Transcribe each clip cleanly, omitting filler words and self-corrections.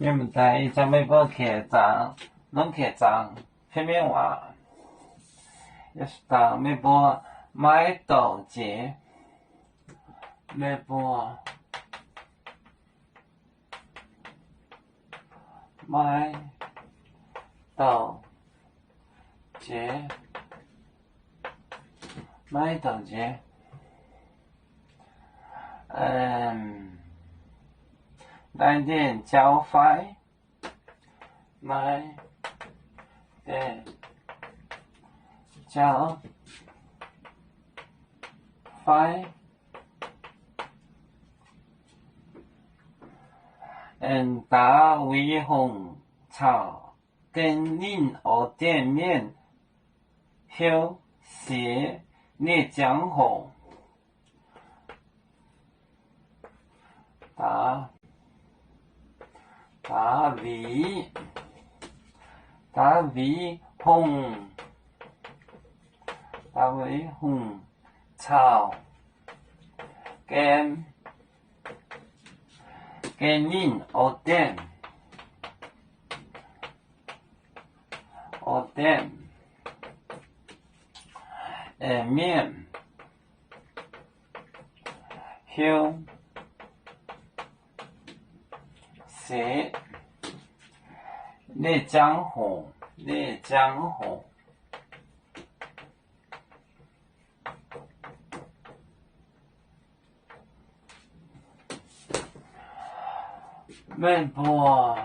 面不在，咱们不客栈，拢客栈，片面话，也是到没播买豆节，没播买豆节，买豆节，来电交费，买电交费，打微红草跟另学店面后写你讲好，打微红草跟另学店面后写你讲好，微博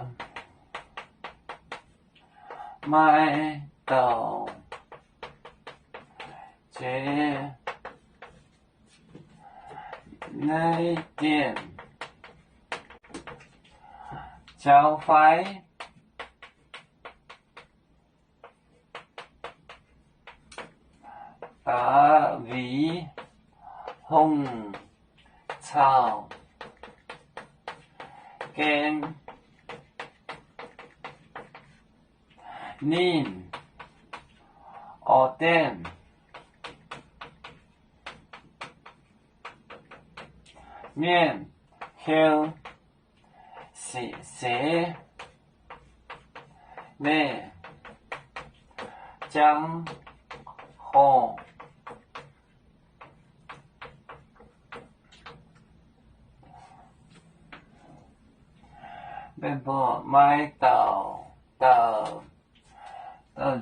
买豆节来电交费，打微红草跟另学店面后写你讲好，微博买豆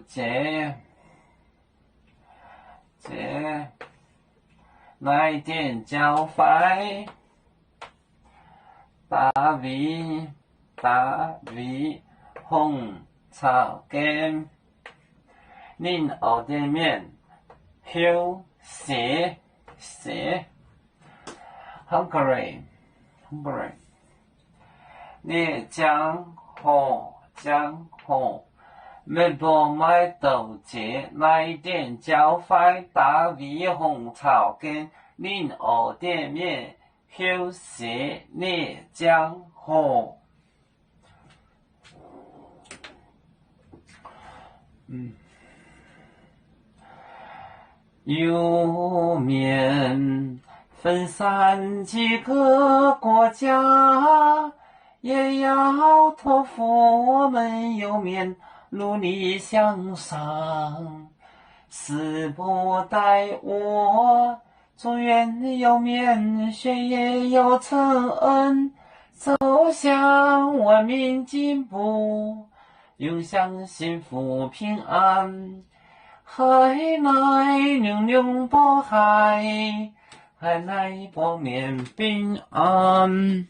节来电交费，打微红草跟另学店面后写Hungary， 你讲好，微博买豆节来电交费，打微红草跟另学店面后写你讲好。有面分散几个国家，也要托付我们有面努力向上。死不待我，祝愿有面学业有成，走向文明进步，永享幸福平安。海来永永保海，海来保面平安。